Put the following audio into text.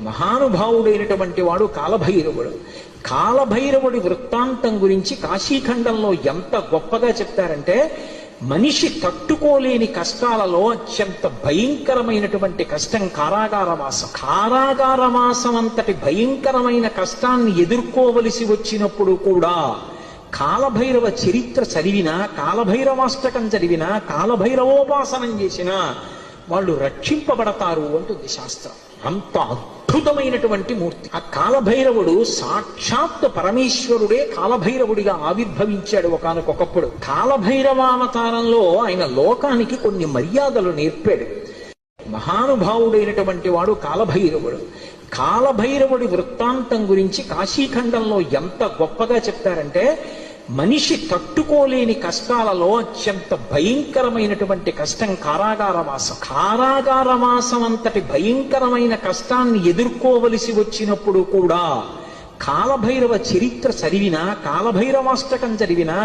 మహానుభావుడైనటువంటి వాడు కాలభైరవుడు. కాలభైరవుడి వృత్తాంతం గురించి కాశీఖండంలో ఎంత గొప్పగా చెప్తారంటే, మనిషి తట్టుకోలేని కష్టాలలో అత్యంత భయంకరమైనటువంటి కష్టం కారాగారవాసం. కారాగారవాసం అంతటి భయంకరమైన కష్టాన్ని ఎదుర్కోవలసి వచ్చినప్పుడు కూడా కాలభైరవ చరిత్ర చదివినా, కాలభైరవాష్టకం చదివినా, కాలభైరవోపాసనం చేసినా వాళ్ళు రక్షింపబడతారు అంటుంది శాస్త్రం. అంత అద్భుతమైనటువంటి మూర్తి ఆ కాలభైరవుడు. సాక్షాత్ పరమేశ్వరుడే కాలభైరవుడిగా ఆవిర్భవించాడు ఒకానొకప్పుడు. కాలభైరవావతారంలో ఆయన లోకానికి కొన్ని మర్యాదలు నేర్పాడు. మహానుభావుడైనటువంటి వాడు కాలభైరవుడు. కాలభైరవుడి వృత్తాంతం గురించి కాశీఖండంలో ఎంత గొప్పగా చెప్తారంటే, మనిషి తట్టుకోలేని కష్టాలలో అత్యంత భయంకరమైనటువంటి కష్టం కారాగారవాసం. కారాగారవాసం అంతటి భయంకరమైన కష్టాన్ని ఎదుర్కోవలసి వచ్చినప్పుడు కూడా కాలభైరవ చరిత్ర చదివినా, కాలభైరవాష్టకం చదివినా,